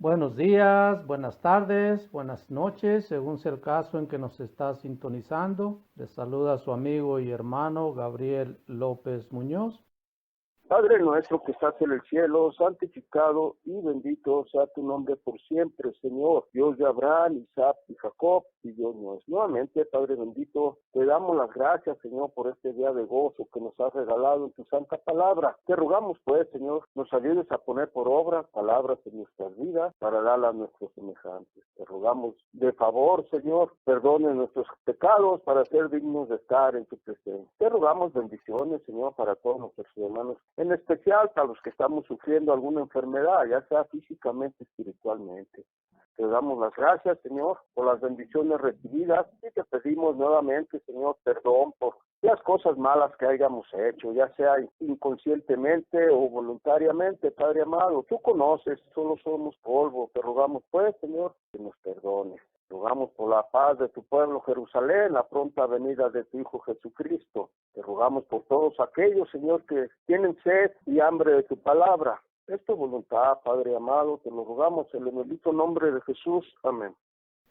Buenos días, buenas tardes, buenas noches, según sea el caso en que nos está sintonizando. Les saluda su amigo y hermano Gabriel López Muñoz. Padre nuestro que estás en el cielo, santificado y bendito sea tu nombre por siempre, Señor, Dios de Abraham, Isaac y Jacob, y Dios nuestro. Nuevamente, Padre bendito, te damos las gracias, Señor, por este día de gozo que nos has regalado en tu santa palabra. Te rogamos, pues, Señor, nos ayudes a poner por obra palabras en nuestras vidas para darlas a nuestros semejantes. Te rogamos de favor, Señor, perdone nuestros pecados para ser dignos de estar en tu presencia. Te rogamos bendiciones, Señor, para todos nuestros hermanos, en especial para los que estamos sufriendo alguna enfermedad, ya sea físicamente, espiritualmente. Te damos las gracias, Señor, por las bendiciones recibidas y te pedimos nuevamente, Señor, perdón por las cosas malas que hayamos hecho, ya sea inconscientemente o voluntariamente, Padre amado. Tú conoces, solo somos polvo. Te rogamos, pues, Señor, que nos perdones. Rogamos por la paz de tu pueblo Jerusalén, la pronta venida de tu Hijo Jesucristo. Te rogamos por todos aquellos, Señor, que tienen sed y hambre de tu palabra. Es tu voluntad, Padre amado, te lo rogamos en el bendito nombre de Jesús. Amén.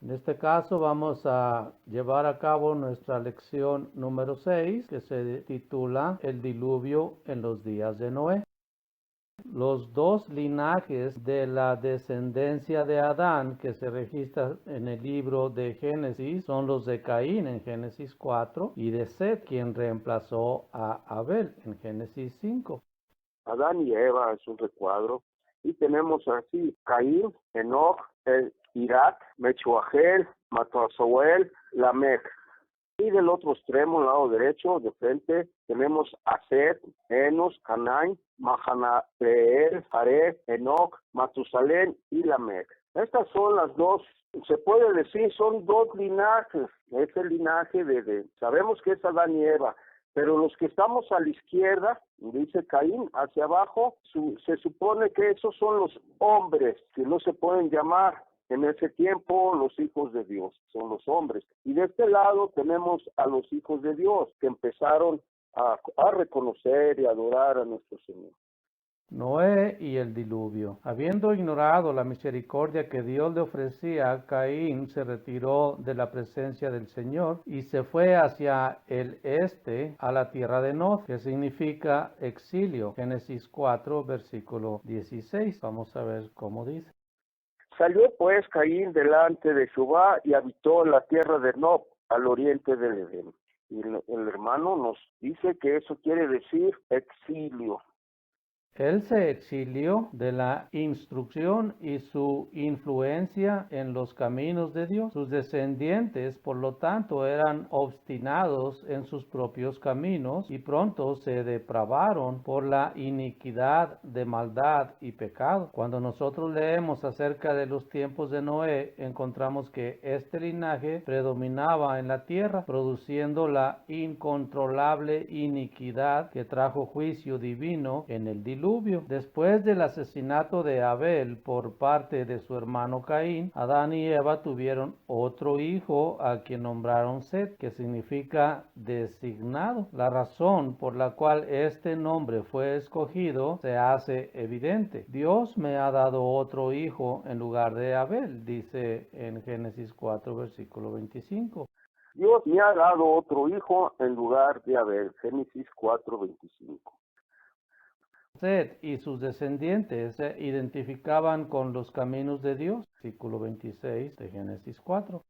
En este caso vamos a llevar a cabo nuestra lección número 6, que se titula El diluvio en los días de Noé. Los dos linajes de la descendencia de Adán que se registran en el libro de Génesis son los de Caín en Génesis 4 y de Set, quien reemplazó a Abel en Génesis 5. Adán y Eva es un recuadro y tenemos así Caín, Enoch, Irak, Mechuagel, Matusael, Lamech. Y del otro extremo, lado derecho, de frente, tenemos a Set, Enos, Canaán, Mahanateel, Jared, Enoch, Matusalén y Lamech. Estas son las dos, se puede decir, son dos linajes. Es el linaje sabemos que es Adán y Eva, pero los que estamos a la izquierda, dice Caín, hacia abajo, se supone que esos son los hombres, que no se pueden llamar en ese tiempo los hijos de Dios, son los hombres. Y de este lado tenemos a los hijos de Dios, que empezaron a reconocer y adorar a nuestro Señor. Noé y el diluvio. Habiendo ignorado la misericordia que Dios le ofrecía, Caín se retiró de la presencia del Señor y se fue hacia el este a la tierra de Nod, que significa exilio. Génesis 4, versículo 16. Vamos a ver cómo dice. Salió pues Caín delante de Jehová y habitó en la tierra de Nod, al oriente del Edén. Y el hermano nos dice que eso quiere decir exilio. Él se exilió de la instrucción y su influencia en los caminos de Dios. Sus descendientes, por lo tanto, eran obstinados en sus propios caminos y pronto se depravaron por la iniquidad de maldad y pecado. Cuando nosotros leemos acerca de los tiempos de Noé, encontramos que este linaje predominaba en la tierra, produciendo la incontrolable iniquidad que trajo juicio divino en el diluvio. Después del asesinato de Abel por parte de su hermano Caín, Adán y Eva tuvieron otro hijo a quien nombraron Set, que significa designado. La razón por la cual este nombre fue escogido se hace evidente. Dios me ha dado otro hijo en lugar de Abel, dice en Génesis 4, versículo 25. Dios me ha dado otro hijo en lugar de Abel. Génesis 4, 25. Set y sus descendientes se identificaban con los caminos de Dios, versículo 26 de Génesis 4.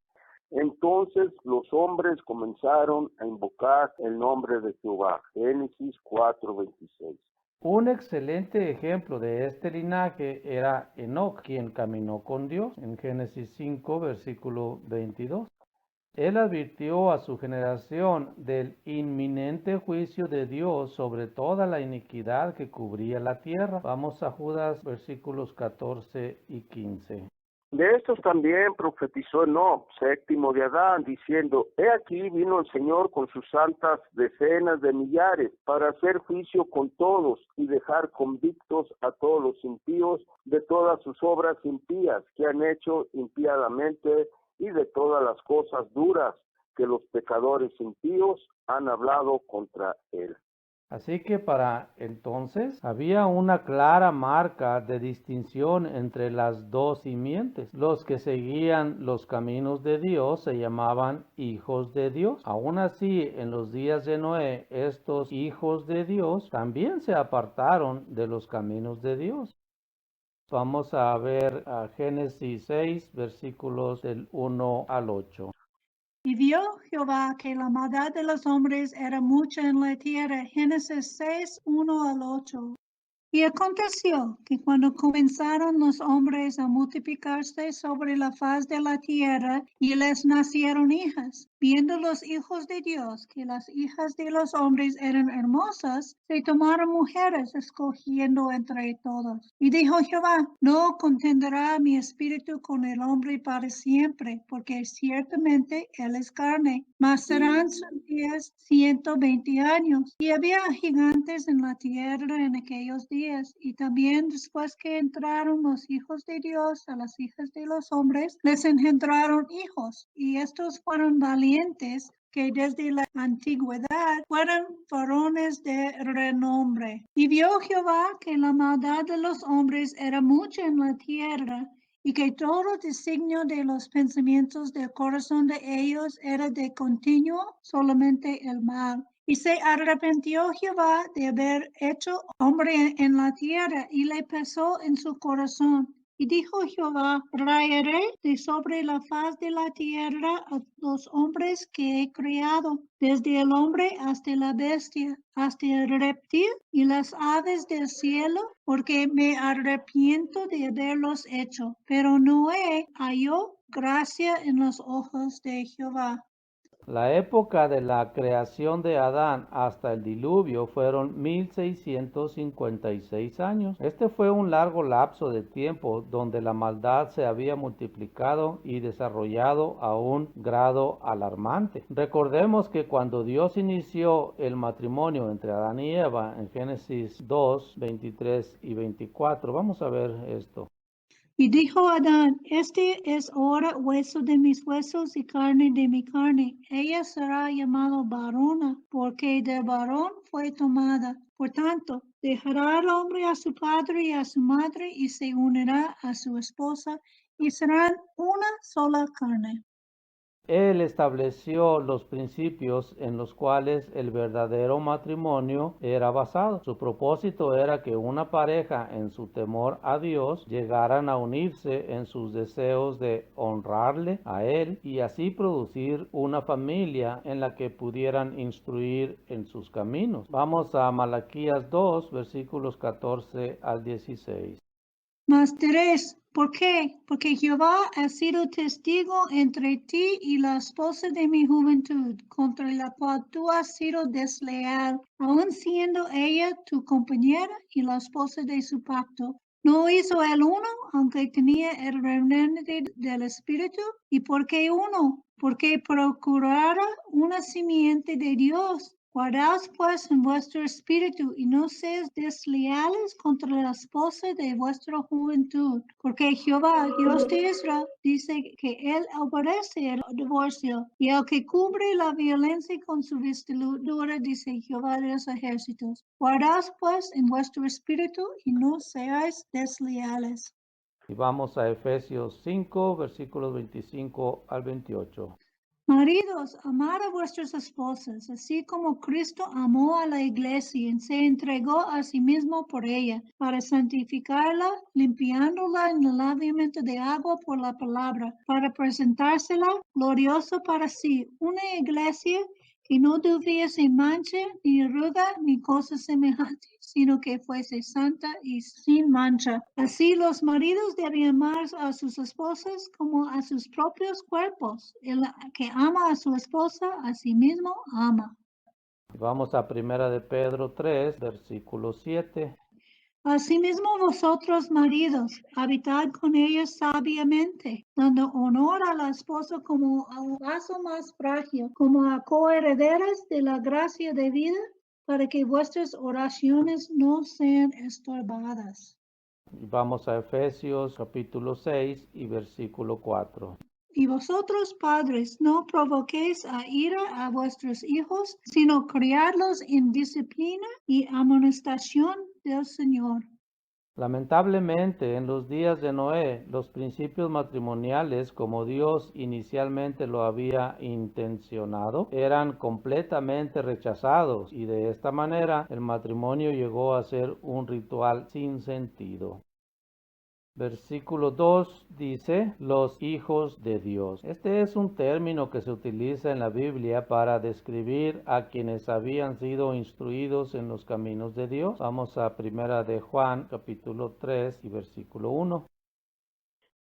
Entonces los hombres comenzaron a invocar el nombre de Jehová. Génesis 4, 26. Un excelente ejemplo de este linaje era Enoc, quien caminó con Dios en Génesis 5, versículo 22. Él advirtió a su generación del inminente juicio de Dios sobre toda la iniquidad que cubría la tierra. Vamos a Judas, versículos 14 y 15. De estos también profetizó Enoc, séptimo de Adán, diciendo: He aquí vino el Señor con sus santas decenas de millares, para hacer juicio con todos y dejar convictos a todos los impíos de todas sus obras impías que han hecho impiadamente, y de todas las cosas duras que los pecadores impíos han hablado contra él. Así que para entonces había una clara marca de distinción entre las dos simientes. Los que seguían los caminos de Dios se llamaban hijos de Dios. Aún así, en los días de Noé, estos hijos de Dios también se apartaron de los caminos de Dios. Vamos a ver a Génesis 6, versículos del 1 al 8. Y vio Jehová que la maldad de los hombres era mucha en la tierra. Génesis 6, 1 al 8. Y aconteció que cuando comenzaron los hombres a multiplicarse sobre la faz de la tierra y les nacieron hijas, viendo los hijos de Dios que las hijas de los hombres eran hermosas, se tomaron mujeres escogiendo entre todos. Y dijo Jehová, no contenderá mi espíritu con el hombre para siempre, porque ciertamente él es carne, mas serán sus días 120 años. Y había gigantes en la tierra en aquellos días, y también después que entraron los hijos de Dios a las hijas de los hombres, les engendraron hijos, y estos fueron valientes, que desde la antigüedad fueron varones de renombre. Y vio Jehová que la maldad de los hombres era mucha en la tierra, y que todo designio de los pensamientos del corazón de ellos era de continuo solamente el mal. Y se arrepintió Jehová de haber hecho hombre en la tierra, y le pesó en su corazón. Y dijo Jehová, raeré de sobre la faz de la tierra a los hombres que he creado, desde el hombre hasta la bestia, hasta el reptil y las aves del cielo, porque me arrepiento de haberlos hecho. Pero Noé halló gracia en los ojos de Jehová. La época de la creación de Adán hasta el diluvio fueron 1656 años. Este fue un largo lapso de tiempo donde la maldad se había multiplicado y desarrollado a un grado alarmante. Recordemos que cuando Dios inició el matrimonio entre Adán y Eva en Génesis 2, 23 y 24, vamos a ver esto. Y dijo Adán, este es ahora hueso de mis huesos y carne de mi carne. Ella será llamada varona, porque de varón fue tomada. Por tanto, dejará el hombre a su padre y a su madre, y se unirá a su esposa, y serán una sola carne. Él estableció los principios en los cuales el verdadero matrimonio era basado. Su propósito era que una pareja en su temor a Dios llegaran a unirse en sus deseos de honrarle a Él y así producir una familia en la que pudieran instruir en sus caminos. Vamos a Malaquías 2, versículos 14 al 16. Mas diréis, ¿por qué? Porque Jehová ha sido testigo entre ti y la esposa de mi juventud, contra la cual tú has sido desleal, aun siendo ella tu compañera y la esposa de su pacto. ¿No hizo el uno, aunque tenía el remanente del Espíritu? ¿Y por qué uno? Porque procurara una simiente de Dios. Guardaos pues en vuestro espíritu y no seáis desleales contra la esposa de vuestra juventud, porque Jehová, Dios de Israel, dice que él aborrece el divorcio y el que cubre la violencia con su vestidura, dice Jehová de los ejércitos. Guardaos pues en vuestro espíritu y no seáis desleales. Y vamos a Efesios 5, versículos 25 al 28. Maridos, amad a vuestras esposas, así como Cristo amó a la iglesia y se entregó a sí mismo por ella, para santificarla, limpiándola en el lavamiento de agua por la palabra, para presentársela gloriosa para sí, una iglesia que no tuviese mancha, ni arruga, ni cosa semejante, sino que fuese santa y sin mancha. Así los maridos deben amar a sus esposas como a sus propios cuerpos. El que ama a su esposa, a sí mismo ama. Vamos a Primera de Pedro 3, versículo 7. Asimismo vosotros, maridos, habitad con ellos sabiamente, dando honor a la esposa como a un vaso más frágil, como a coherederas de la gracia de vida, para que vuestras oraciones no sean estorbadas. Vamos a Efesios capítulo 6 y versículo 4. Y vosotros, padres, no provoquéis a ira a vuestros hijos, sino criadlos en disciplina y amonestación del Señor. Lamentablemente, en los días de Noé, los principios matrimoniales, como Dios inicialmente lo había intencionado, eran completamente rechazados y de esta manera el matrimonio llegó a ser un ritual sin sentido. Versículo 2 dice, los hijos de Dios. Este es un término que se utiliza en la Biblia para describir a quienes habían sido instruidos en los caminos de Dios. Vamos a Primera de Juan, capítulo 3 y versículo 1.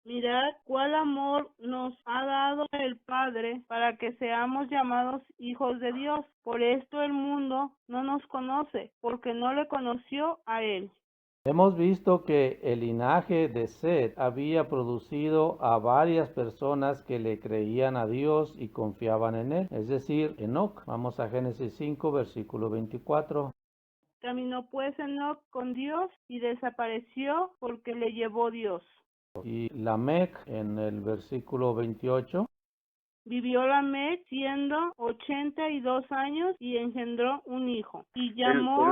Mirad cuál amor nos ha dado el Padre para que seamos llamados hijos de Dios. Por esto el mundo no nos conoce, porque no le conoció a Él. Hemos visto que el linaje de Set había producido a varias personas que le creían a Dios y confiaban en él, es decir, Enoc. Vamos a Génesis 5, versículo 24. Caminó pues Enoc con Dios y desapareció porque le llevó Dios. Y Lamec en el versículo 28. Vivió Lamec siendo 82 años y engendró un hijo. Y llamó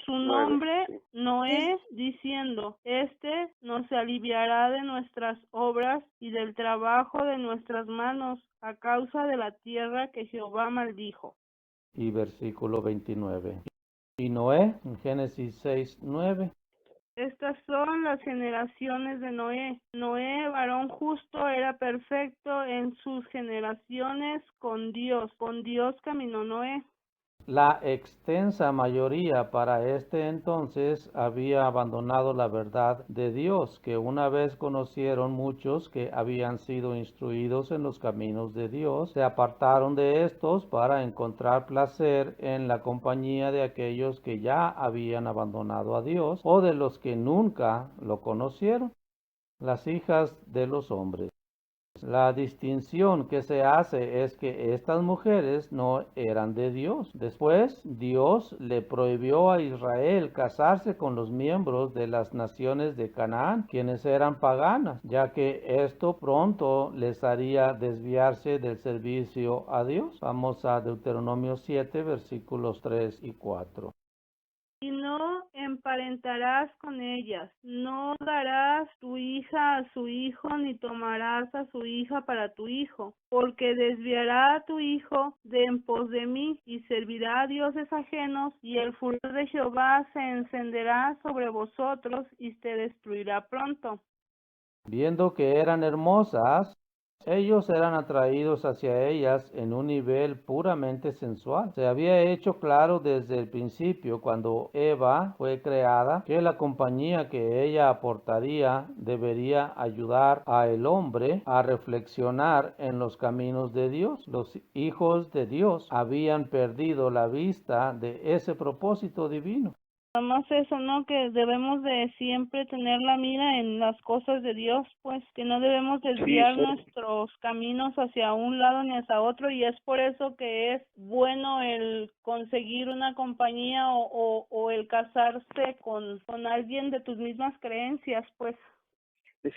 su nombre Noé, diciendo, Este nos aliviará de nuestras obras y del trabajo de nuestras manos, a causa de la tierra que Jehová maldijo. Y versículo 29. Y Noé en Génesis 6, 9. Estas son las generaciones de Noé. Noé, varón justo, era perfecto en sus generaciones con Dios. Con Dios caminó Noé. La extensa mayoría para este entonces había abandonado la verdad de Dios, que una vez conocieron muchos que habían sido instruidos en los caminos de Dios, se apartaron de estos para encontrar placer en la compañía de aquellos que ya habían abandonado a Dios o de los que nunca lo conocieron, las hijas de los hombres. La distinción que se hace es que estas mujeres no eran de Dios. Después, Dios le prohibió a Israel casarse con los miembros de las naciones de Canaán, quienes eran paganas, ya que esto pronto les haría desviarse del servicio a Dios. Vamos a Deuteronomio 7, versículos 3 y 4. Y no emparentarás con ellas, no darás tu hija a su hijo, ni tomarás a su hija para tu hijo, porque desviará a tu hijo de en pos de mí, y servirá a dioses ajenos, y el furor de Jehová se encenderá sobre vosotros, y te destruirá pronto. Viendo que eran hermosas, ellos eran atraídos hacia ellas en un nivel puramente sensual. Se había hecho claro desde el principio, cuando Eva fue creada, que la compañía que ella aportaría debería ayudar al hombre a reflexionar en los caminos de Dios. Los hijos de Dios habían perdido la vista de ese propósito divino. Además eso, ¿no? Que debemos de siempre tener la mira en las cosas de Dios, pues, que no debemos desviar nuestros caminos hacia un lado ni hacia otro, y es por eso que es bueno el conseguir una compañía o el casarse con alguien de tus mismas creencias, pues.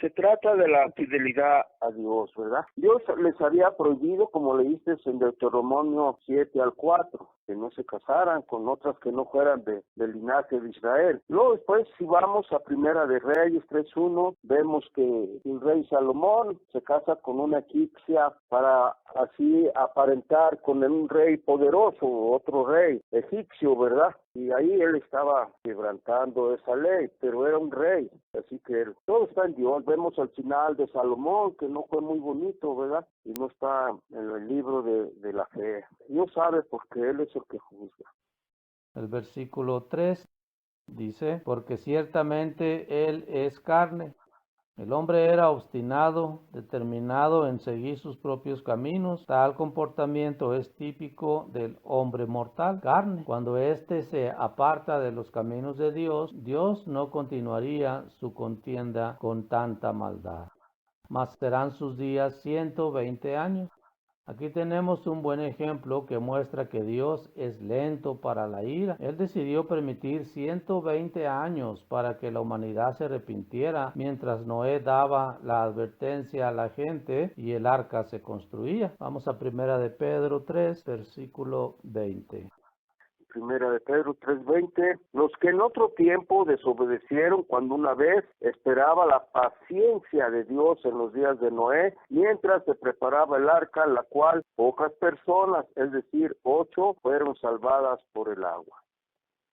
Se trata de la fidelidad a Dios, ¿verdad? Dios les había prohibido, como leíste en Deuteronomio 7 al 4, que no se casaran con otras que no fueran del linaje de Israel. Luego después, si vamos a Primera de Reyes 3:1, vemos que el rey Salomón se casa con una egipcia para así aparentar con un rey poderoso, otro rey egipcio, ¿verdad? Y ahí él estaba quebrantando esa ley, pero era un rey, así que todo está en Dios. Vemos al final de Salomón, que no fue muy bonito, ¿verdad? Y no está en el libro de la fe. Dios sabe porque Él es el que juzga. El versículo 3 dice, porque ciertamente Él es carne. El hombre era obstinado, determinado en seguir sus propios caminos. Tal comportamiento es típico del hombre mortal, carne. Cuando éste se aparta de los caminos de Dios, Dios no continuaría su contienda con tanta maldad. Mas serán sus días 120 años. Aquí tenemos un buen ejemplo que muestra que Dios es lento para la ira. Él decidió permitir 120 años para que la humanidad se arrepintiera mientras Noé daba la advertencia a la gente y el arca se construía. Vamos a 1 Pedro 3, versículo 20. Primera de Pedro 3:20, los que en otro tiempo desobedecieron cuando una vez esperaba la paciencia de Dios en los días de Noé, mientras se preparaba el arca, la cual pocas personas, es decir, 8, fueron salvadas por el agua.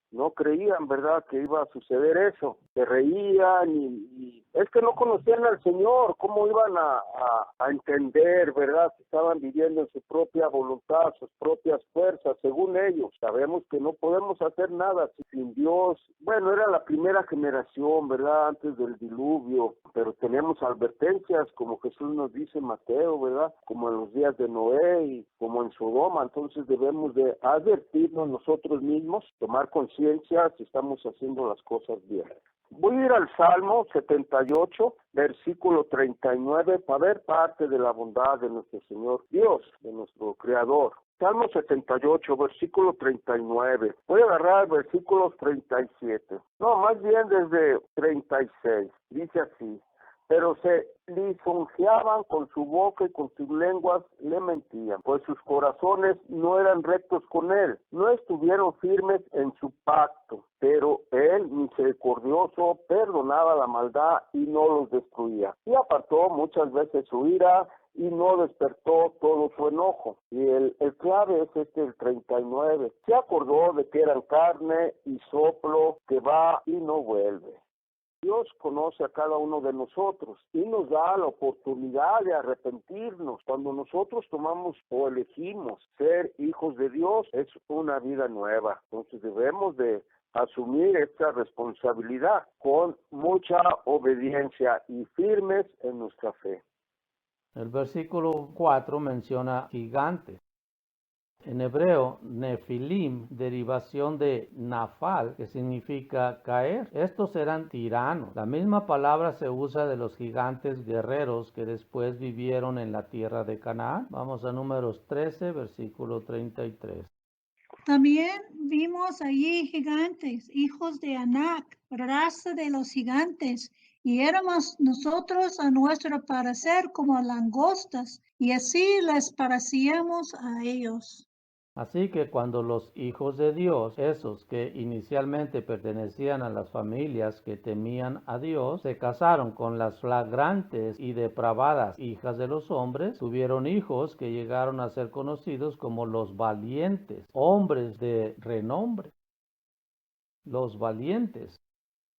No creían, ¿verdad?, que iba a suceder eso. Se reían y es que no conocían al Señor. ¿Cómo iban a entender, verdad? Que estaban viviendo en su propia voluntad, sus propias fuerzas, según ellos. Sabemos que no podemos hacer nada sin Dios. Bueno, era la primera generación, ¿verdad?, antes del diluvio, pero tenemos advertencias, como Jesús nos dice en Mateo, ¿verdad?, como en los días de Noé y como en Sodoma. Entonces debemos de advertirnos nosotros mismos, tomar conciencia si estamos haciendo las cosas bien. Voy a ir al Salmo 78, versículo 39, para ver parte de la bondad de nuestro Señor Dios, de nuestro Creador. Salmo 78, versículo 39. Voy a agarrar versículos 37. No, más bien desde 36. Dice así: pero se lisonjeaban con su boca y con sus lenguas le mentían, pues sus corazones no eran rectos con él, no estuvieron firmes en su pacto, pero él, misericordioso, perdonaba la maldad y no los destruía, y apartó muchas veces su ira y no despertó todo su enojo. Y el clave es el 39. Se acordó de que eran carne y soplo que va y no vuelve. Dios conoce a cada uno de nosotros y nos da la oportunidad de arrepentirnos. Cuando nosotros tomamos o elegimos ser hijos de Dios, es una vida nueva. Entonces debemos de asumir esta responsabilidad con mucha obediencia y firmes en nuestra fe. El versículo 4 menciona gigantes. En hebreo, Nefilim, derivación de Nafal, que significa caer. Estos eran tiranos. La misma palabra se usa de los gigantes guerreros que después vivieron en la tierra de Canaán. Vamos a Números 13, versículo 33. También vimos allí gigantes, hijos de Anac, raza de los gigantes, y éramos nosotros a nuestro parecer como langostas, y así les parecíamos a ellos. Así que cuando los hijos de Dios, esos que inicialmente pertenecían a las familias que temían a Dios, se casaron con las flagrantes y depravadas hijas de los hombres, tuvieron hijos que llegaron a ser conocidos como los valientes, hombres de renombre. Los valientes.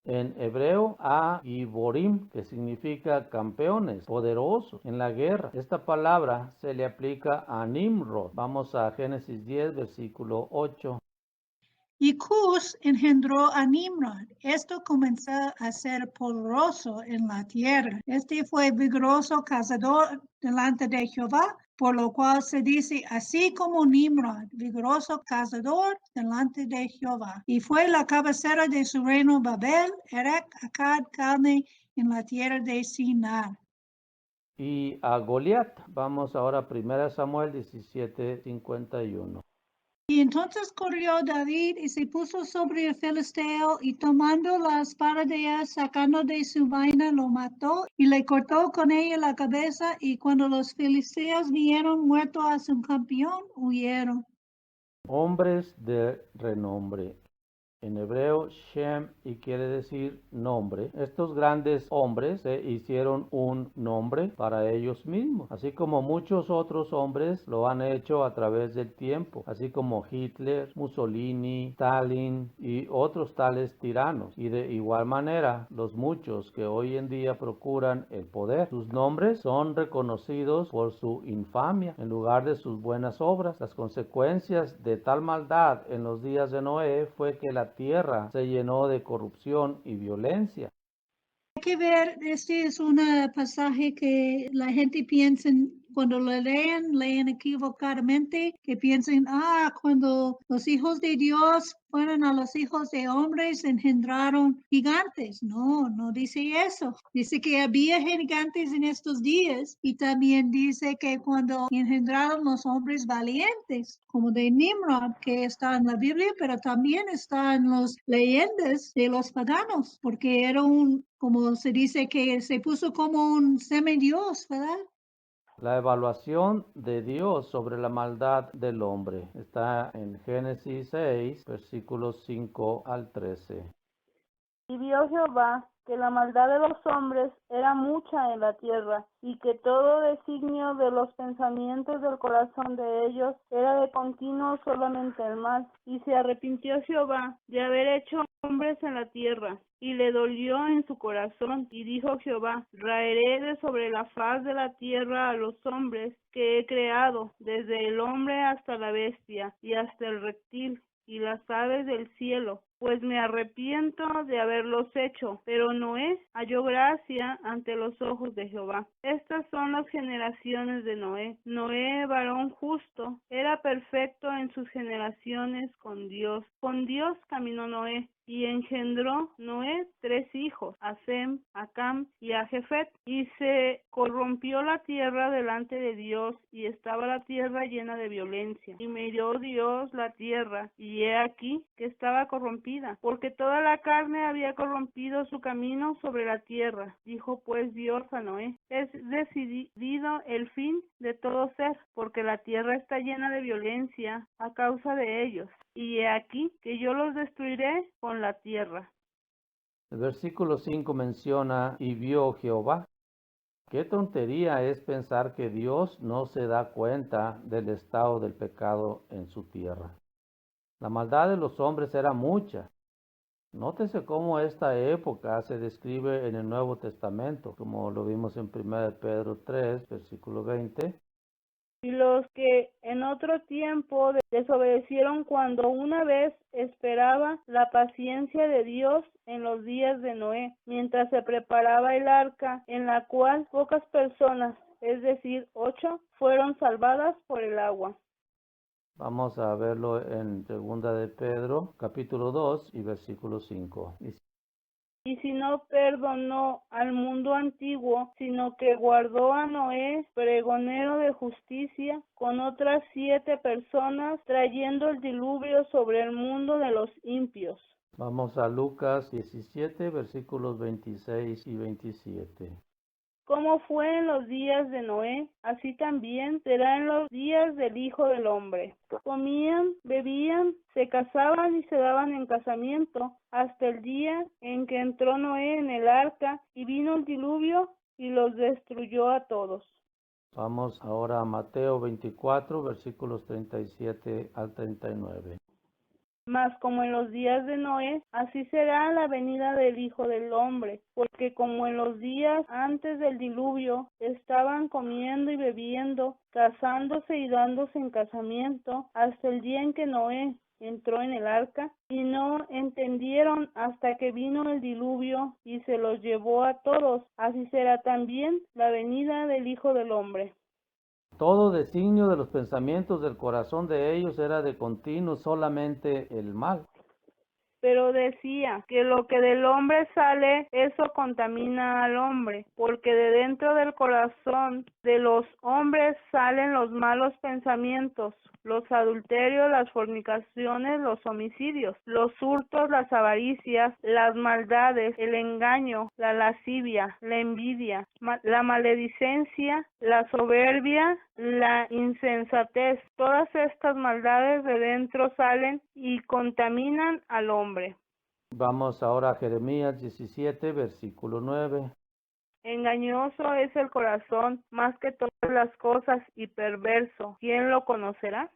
En hebreo, Giborim, que significa campeones, poderosos en la guerra. Esta palabra se le aplica a Nimrod. Vamos a Génesis 10, versículo 8. Y Cus engendró a Nimrod. Esto comenzó a ser poderoso en la tierra. Este fue vigoroso cazador delante de Jehová, por lo cual se dice, así como Nimrod, vigoroso cazador delante de Jehová. Y fue la cabecera de su reino Babel, Erech, Akkad, Calne, en la tierra de Sinar. Y a Goliat, vamos ahora a 1 Samuel 17, 51. Y entonces corrió David y se puso sobre el filisteo y tomando la espada de él, sacando de su vaina, lo mató y le cortó con ella la cabeza. Y cuando los filisteos vieron muerto a su campeón, huyeron. Hombres de renombre. En hebreo, Shem, y quiere decir nombre. Estos grandes hombres se hicieron un nombre para ellos mismos, así como muchos otros hombres lo han hecho a través del tiempo, así como Hitler, Mussolini, Stalin y otros tales tiranos. Y de igual manera, los muchos que hoy en día procuran el poder, sus nombres son reconocidos por su infamia en lugar de sus buenas obras. Las consecuencias de tal maldad en los días de Noé fue que la tierra se llenó de corrupción y violencia. Hay que ver, este es un pasaje que la gente piensa cuando lo leen equivocadamente, que piensen, cuando los hijos de Dios fueron a los hijos de hombres, engendraron gigantes. No, no dice eso. Dice que había gigantes en estos días y también dice que cuando engendraron los hombres valientes, como de Nimrod, que está en la Biblia, pero también está en las leyendas de los paganos, porque era como se dice, que se puso como un semidios, ¿verdad? La evaluación de Dios sobre la maldad del hombre está en Génesis 6, versículos 5 al 13. Y vio Jehová que la maldad de los hombres era mucha en la tierra, y que todo designio de los pensamientos del corazón de ellos era de continuo solamente el mal. Y se arrepintió Jehová de haber hecho hombres en la tierra, y le dolió en su corazón, y dijo Jehová: raeré de sobre la faz de la tierra a los hombres que he creado, desde el hombre hasta la bestia, y hasta el reptil, y las aves del cielo, pues me arrepiento de haberlos hecho. Pero Noé halló gracia ante los ojos de Jehová. Estas son las generaciones de Noé. Noé, varón justo, era perfecto en sus generaciones con Dios. Con Dios caminó Noé, y engendró Noé 3 hijos, a Sem, a Cam y a Jefet. Y se corrompió la tierra delante de Dios, y estaba la tierra llena de violencia. Y miró Dios la tierra, y he aquí que estaba corrompida, porque toda la carne había corrompido su camino sobre la tierra. Dijo pues Dios a Noé: es decidido el fin de todo ser, porque la tierra está llena de violencia a causa de ellos. Y he aquí que yo los destruiré con la tierra. El versículo 5 menciona, y vio Jehová. Qué tontería es pensar que Dios no se da cuenta del estado del pecado en su tierra. La maldad de los hombres era mucha. Nótese cómo esta época se describe en el Nuevo Testamento, como lo vimos en 1 Pedro 3, versículo 20. Y los que en otro tiempo desobedecieron, cuando una vez esperaba la paciencia de Dios en los días de Noé, mientras se preparaba el arca, en la cual pocas personas, es decir, 8, fueron salvadas por el agua. Vamos a verlo en 2 de Pedro, capítulo 2 y versículo 5. Y si no perdonó al mundo antiguo, sino que guardó a Noé, pregonero de justicia, con otras 7 personas, trayendo el diluvio sobre el mundo de los impios. Vamos a Lucas 17, versículos 26 y 27. Como fue en los días de Noé, así también será en los días del Hijo del Hombre. Comían, bebían, se casaban y se daban en casamiento, hasta el día en que entró Noé en el arca, y vino el diluvio y los destruyó a todos. Vamos ahora a Mateo 24, versículos 37 al 39. Mas como en los días de Noé, así será la venida del Hijo del Hombre, porque como en los días antes del diluvio estaban comiendo y bebiendo, casándose y dándose en casamiento, hasta el día en que Noé entró en el arca, y no entendieron hasta que vino el diluvio y se los llevó a todos, así será también la venida del Hijo del Hombre. Todo designio de los pensamientos del corazón de ellos era de continuo solamente el mal. Pero decía que lo que del hombre sale, eso contamina al hombre, porque de dentro del corazón de los hombres salen los malos pensamientos, los adulterios, las fornicaciones, los homicidios, los hurtos, las avaricias, las maldades, el engaño, la lascivia, la envidia, la maledicencia, la soberbia, la insensatez. Todas estas maldades de dentro salen y contaminan al hombre. Vamos ahora a Jeremías 17, versículo 9. Engañoso es el corazón más que todas las cosas y perverso. ¿Quién lo conocerá?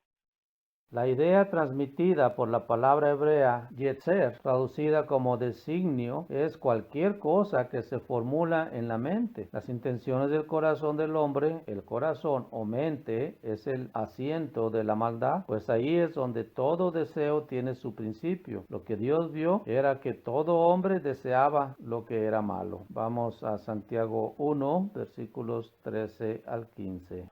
La idea transmitida por la palabra hebrea yetzer, traducida como designio, es cualquier cosa que se formula en la mente. Las intenciones del corazón del hombre, el corazón o mente, es el asiento de la maldad, pues ahí es donde todo deseo tiene su principio. Lo que Dios vio era que todo hombre deseaba lo que era malo. Vamos a Santiago 1, versículos 13 al 15.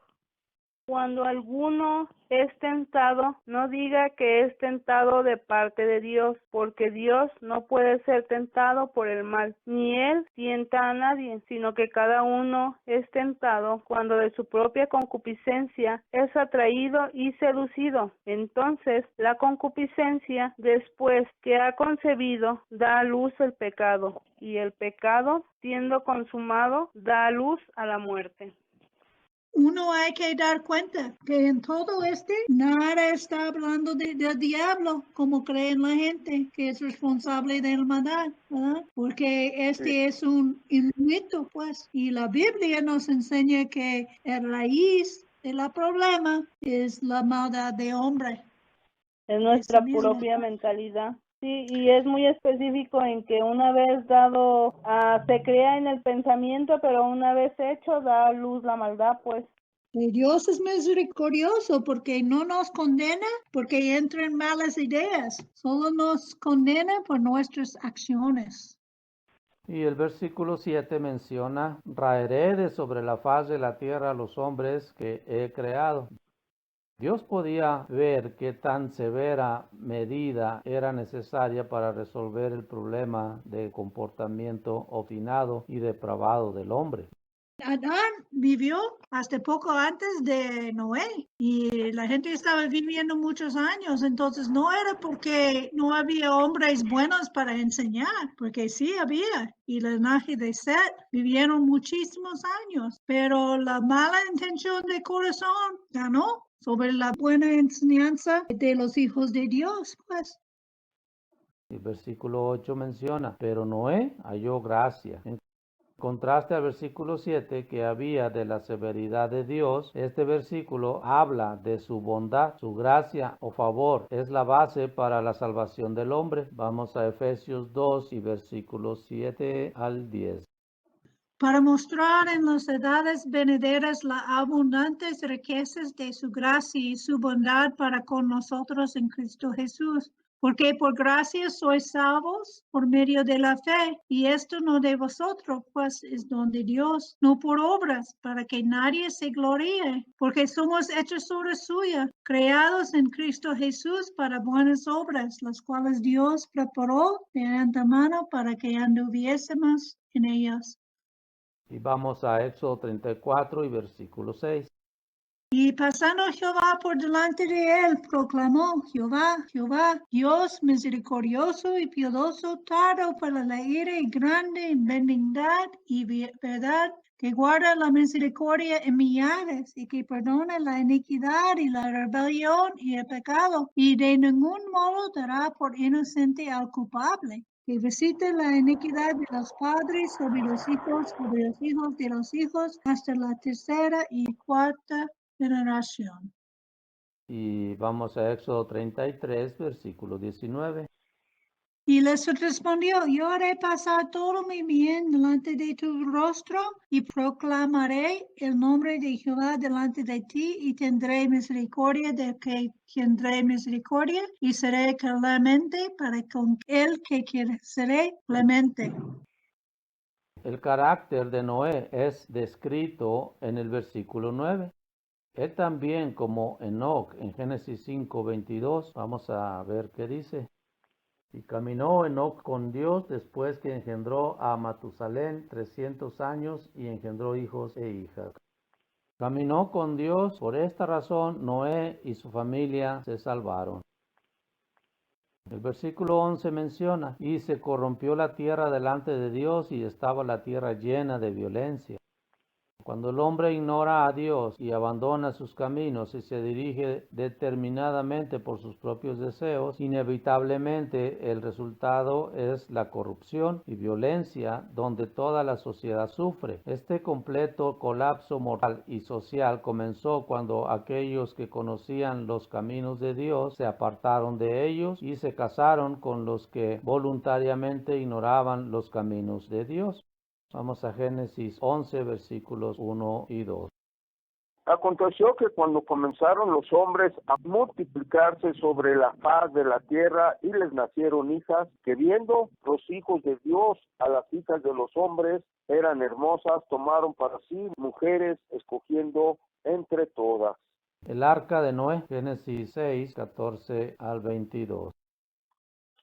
Cuando alguno es tentado, no diga que es tentado de parte de Dios, porque Dios no puede ser tentado por el mal, ni Él tienta a nadie, sino que cada uno es tentado cuando de su propia concupiscencia es atraído y seducido. Entonces, la concupiscencia, después que ha concebido, da a luz el pecado, y el pecado, siendo consumado, da a luz a la muerte. Uno hay que dar cuenta que en todo nada está hablando del diablo, como creen la gente que es responsable de la maldad, ¿verdad? Porque es un mito, pues. Y la Biblia nos enseña que la raíz del problema es la maldad de hombre. Es nuestra Eso mismo. propia mentalidad. Sí, y es muy específico en que una vez dado, se crea en el pensamiento, pero una vez hecho, da a luz la maldad, pues. Y Dios es misericordioso porque no nos condena porque entran malas ideas, solo nos condena por nuestras acciones. Y el versículo 7 menciona, raeré de sobre la faz de la tierra a los hombres que he creado. Dios podía ver qué tan severa medida era necesaria para resolver el problema de comportamiento obstinado y depravado del hombre. Adán vivió hasta poco antes de Noé y la gente estaba viviendo muchos años, entonces no era porque no había hombres buenos para enseñar, porque sí había, y el linaje de Set vivieron muchísimos años, pero la mala intención de corazón ganó sobre la buena enseñanza de los hijos de Dios, pues. El versículo 8 menciona, pero Noé halló gracia. En contraste al versículo 7 que había de la severidad de Dios, este versículo habla de su bondad, su gracia o favor. Es la base para la salvación del hombre. Vamos a Efesios 2 y versículos 7 al 10. Para mostrar en las edades venideras las abundantes riquezas de su gracia y su bondad para con nosotros en Cristo Jesús. Porque por gracia sois salvos por medio de la fe, y esto no de vosotros, pues es don de Dios, no por obras, para que nadie se gloríe, porque somos hechura suya, creados en Cristo Jesús para buenas obras, las cuales Dios preparó de antemano para que anduviésemos en ellas. Y vamos a Éxodo 34 y versículo 6. Y pasando Jehová por delante de él, proclamó: Jehová, Jehová, Dios misericordioso y piadoso, tardo para la ira y grande en benignidad y verdad, que guarda la misericordia en millares y que perdona la iniquidad y la rebelión y el pecado, y de ningún modo dará por inocente al culpable. Que visite la iniquidad de los padres sobre los hijos de los hijos, hasta la tercera y cuarta generación. Y vamos a Éxodo 33, versículo 19. Y les respondió: yo haré pasar todo mi bien delante de tu rostro y proclamaré el nombre de Jehová delante de ti y tendré misericordia de que tendré misericordia y seré clemente para con el que seré clemente. El carácter de Noé es descrito en el versículo 9. Él también, como Enoc en Génesis 5:22, vamos a ver qué dice. Y caminó Enoc con Dios después que engendró a Matusalén 300 años y engendró hijos e hijas. Caminó con Dios, por esta razón Noé y su familia se salvaron. El versículo 11 menciona, y se corrompió la tierra delante de Dios y estaba la tierra llena de violencia. Cuando el hombre ignora a Dios y abandona sus caminos y se dirige determinadamente por sus propios deseos, inevitablemente el resultado es la corrupción y violencia donde toda la sociedad sufre. Este completo colapso moral y social comenzó cuando aquellos que conocían los caminos de Dios se apartaron de ellos y se casaron con los que voluntariamente ignoraban los caminos de Dios. Vamos a Génesis 11, versículos 1 y 2. Aconteció que cuando comenzaron los hombres a multiplicarse sobre la faz de la tierra y les nacieron hijas, que viendo los hijos de Dios a las hijas de los hombres eran hermosas, tomaron para sí mujeres, escogiendo entre todas. El arca de Noé, Génesis 6, 14 al 22.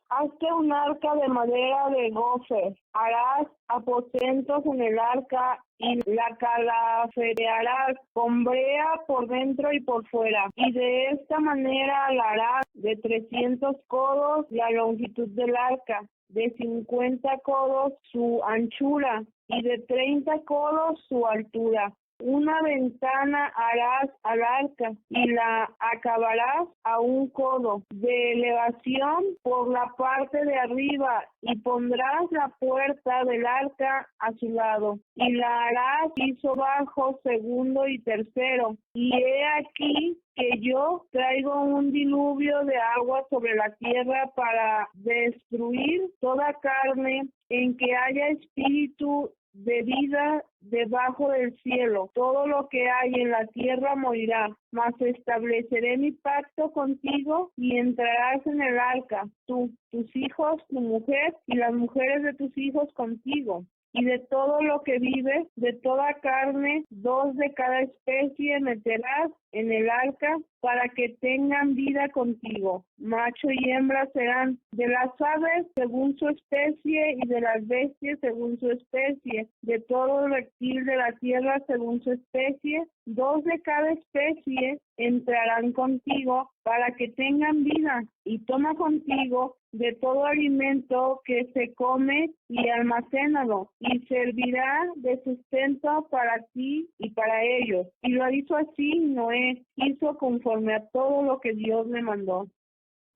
Hazte un arca de madera de gofer. Harás aposentos en el arca y la calafatearás con brea por dentro y por fuera. Y de esta manera la harás de 300 codos la longitud del arca, de 50 codos su anchura y de 30 codos su altura. Una ventana harás al arca y la acabarás a 1 codo de elevación por la parte de arriba y pondrás la puerta del arca a su lado y la harás piso bajo, segundo y tercero. Y he aquí que yo traigo un diluvio de agua sobre la tierra para destruir toda carne en que haya espíritu de vida debajo del cielo. Todo lo que hay en la tierra morirá, mas estableceré mi pacto contigo y entrarás en el arca, tú, tus hijos, tu mujer y las mujeres de tus hijos contigo. Y de todo lo que vive, de toda carne, 2 de cada especie meterás en el arca para que tengan vida contigo. Macho y hembra serán de las aves según su especie y de las bestias según su especie, de todo reptil de la tierra según su especie. 2 de cada especie entrarán contigo para que tengan vida, y toma contigo de todo alimento que se come y almacénalo, y servirá de sustento para ti y para ellos. Y lo hizo así Noé, hizo conforme a todo lo que Dios le mandó.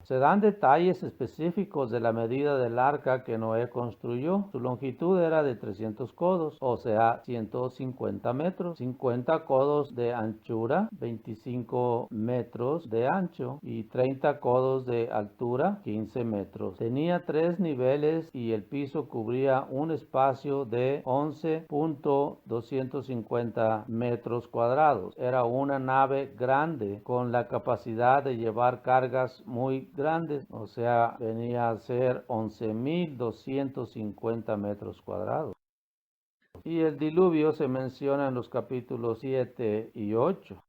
Se dan detalles específicos de la medida del arca que Noé construyó. Su longitud era de 300 codos, o sea, 150 metros, 50 codos de anchura, 25 metros de ancho y 30 codos de altura, 15 metros. Tenía 3 niveles y el piso cubría un espacio de 11.250 metros cuadrados. Era una nave grande con la capacidad de llevar cargas muy grandes, o sea, venía a ser 11.250 metros cuadrados. Y el diluvio se menciona en los capítulos 7 y 8.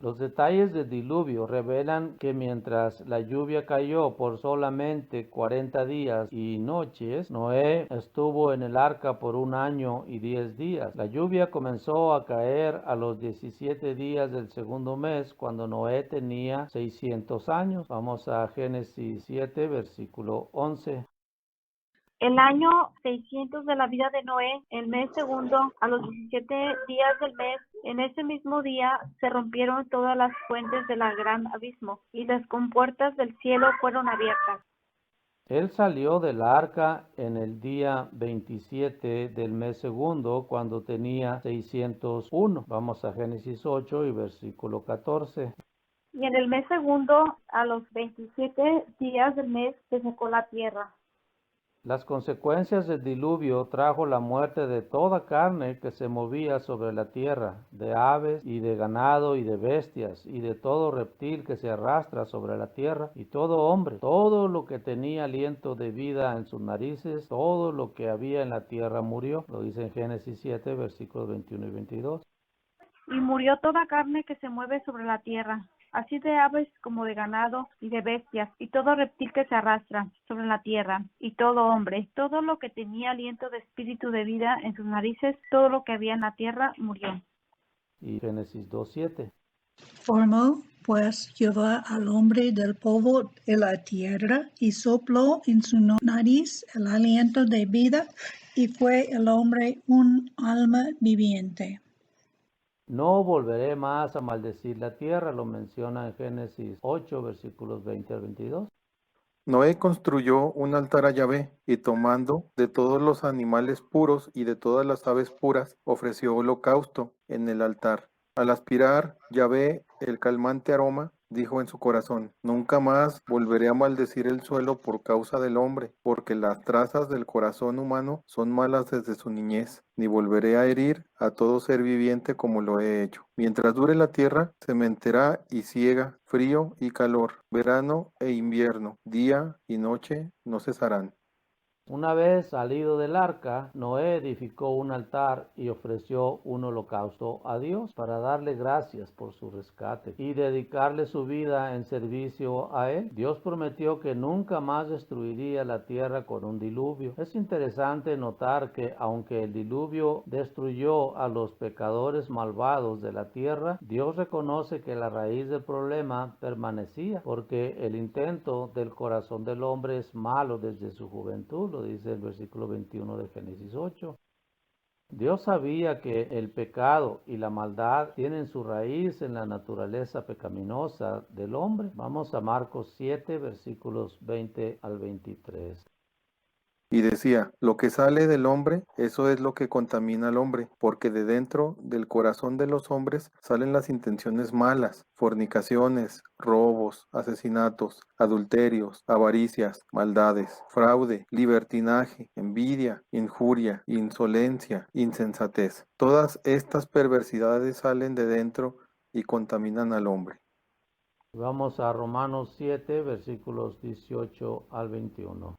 Los detalles del diluvio revelan que mientras la lluvia cayó por solamente 40 días y noches, Noé estuvo en el arca por 1 año y 10 días. La lluvia comenzó a caer a los 17 días del segundo mes, cuando Noé tenía 600 años. Vamos a Génesis 7, versículo 11. El año 600 de la vida de Noé, el mes segundo, a los 17 días del mes, en ese mismo día se rompieron todas las fuentes del gran abismo, y las compuertas del cielo fueron abiertas. Él salió del arca en el día 27 del mes segundo, cuando tenía 601. Vamos a Génesis 8 y versículo 14. Y en el mes segundo, a los 27 días del mes, se secó la tierra. Las consecuencias del diluvio trajo la muerte de toda carne que se movía sobre la tierra, de aves y de ganado y de bestias, y de todo reptil que se arrastra sobre la tierra, y todo hombre, todo lo que tenía aliento de vida en sus narices, todo lo que había en la tierra murió. Lo dice en Génesis 7, versículos 21 y 22. Y murió toda carne que se mueve sobre la tierra, así de aves como de ganado y de bestias, y todo reptil que se arrastra sobre la tierra, y todo hombre, todo lo que tenía aliento de espíritu de vida en sus narices, todo lo que había en la tierra murió. Y Génesis 2:7. Formó pues Jehová al hombre del polvo de la tierra y sopló en su nariz el aliento de vida, y fue el hombre un alma viviente. No volveré más a maldecir la tierra, lo menciona en Génesis 8, versículos 20 al 22. Noé construyó un altar a Yahvé, y tomando de todos los animales puros y de todas las aves puras, ofreció holocausto en el altar. Al aspirar Yahvé el calmante aroma, dijo en su corazón: nunca más volveré a maldecir el suelo por causa del hombre, porque las trazas del corazón humano son malas desde su niñez, ni volveré a herir a todo ser viviente como lo he hecho. Mientras dure la tierra, sementerá y siega, frío y calor, verano e invierno, día y noche no cesarán. Una vez salido del arca, Noé edificó un altar y ofreció un holocausto a Dios para darle gracias por su rescate y dedicarle su vida en servicio a él. Dios prometió que nunca más destruiría la tierra con un diluvio. Es interesante notar que aunque el diluvio destruyó a los pecadores malvados de la tierra, Dios reconoce que la raíz del problema permanecía, porque el intento del corazón del hombre es malo desde su juventud, lo dice el versículo 21 de Génesis 8. Dios sabía que el pecado y la maldad tienen su raíz en la naturaleza pecaminosa del hombre. Vamos a Marcos 7, versículos 20 al 23. Y decía, lo que sale del hombre, eso es lo que contamina al hombre, porque de dentro del corazón de los hombres salen las intenciones malas, fornicaciones, robos, asesinatos, adulterios, avaricias, maldades, fraude, libertinaje, envidia, injuria, insolencia, insensatez. Todas estas perversidades salen de dentro y contaminan al hombre. Vamos a Romanos 7, versículos 18 al 21.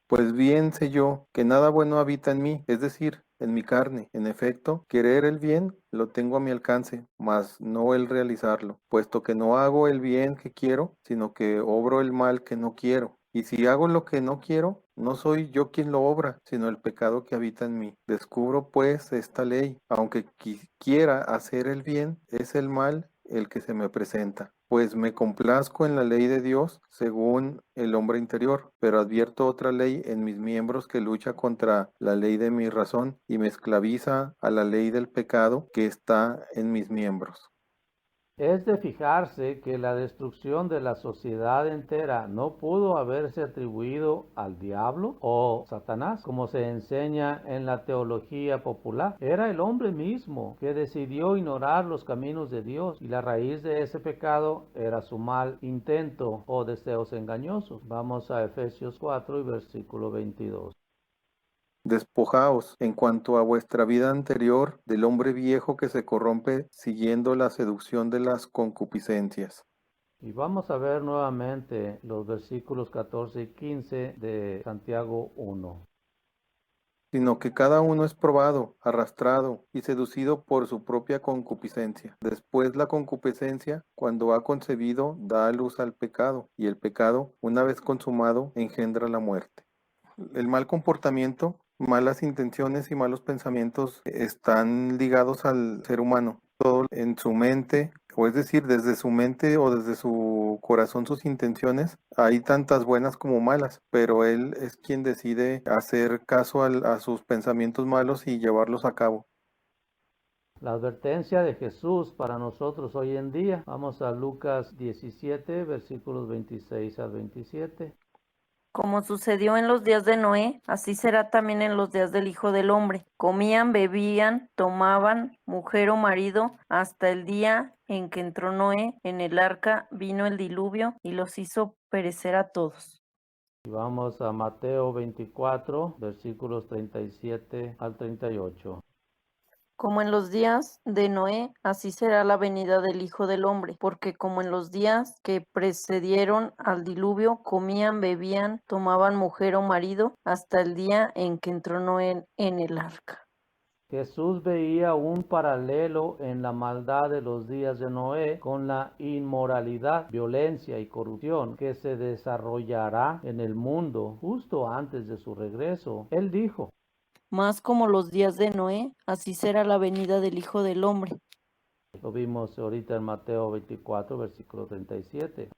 Pues bien sé yo que nada bueno habita en mí, es decir, en mi carne. En efecto, querer el bien lo tengo a mi alcance, mas no el realizarlo, puesto que no hago el bien que quiero, sino que obro el mal que no quiero. Y si hago lo que no quiero, no soy yo quien lo obra, sino el pecado que habita en mí. Descubro pues esta ley, aunque quiera hacer el bien, es el mal el que se me presenta. Pues me complazco en la ley de Dios según el hombre interior, pero advierto otra ley en mis miembros que lucha contra la ley de mi razón y me esclaviza a la ley del pecado que está en mis miembros. Es de fijarse que la destrucción de la sociedad entera no pudo haberse atribuido al diablo o Satanás, como se enseña en la teología popular. Era el hombre mismo que decidió ignorar los caminos de Dios, y la raíz de ese pecado era su mal intento o deseos engañosos. Vamos a Efesios 4 y versículo 22. Despojaos en cuanto a vuestra vida anterior del hombre viejo que se corrompe siguiendo la seducción de las concupiscencias. Y vamos a ver nuevamente los versículos 14 y 15 de Santiago 1. Sino que cada uno es probado, arrastrado y seducido por su propia concupiscencia. Después la concupiscencia, cuando ha concebido, da a luz al pecado, y el pecado, una vez consumado, engendra la muerte. El mal comportamiento, malas intenciones y malos pensamientos están ligados al ser humano. Todo en su mente, o es decir, desde su mente o desde su corazón, sus intenciones, hay tantas buenas como malas, pero él es quien decide hacer caso a sus pensamientos malos y llevarlos a cabo. La advertencia de Jesús para nosotros hoy en día. Vamos a Lucas 17, versículos 26 al 27. Como sucedió en los días de Noé, así será también en los días del Hijo del Hombre. Comían, bebían, tomaban, mujer o marido, hasta el día en que entró Noé en el arca, vino el diluvio y los hizo perecer a todos. Y vamos a Mateo 24, versículos 37 al 38. Como en los días de Noé, así será la venida del Hijo del Hombre, porque como en los días que precedieron al diluvio, comían, bebían, tomaban mujer o marido, hasta el día en que entró Noé en el arca. Jesús veía un paralelo en la maldad de los días de Noé con la inmoralidad, violencia y corrupción que se desarrollará en el mundo justo antes de su regreso. Él dijo: Más como los días de Noé, así será la venida del Hijo del Hombre. Lo vimos ahorita en Mateo 24, versículo 37.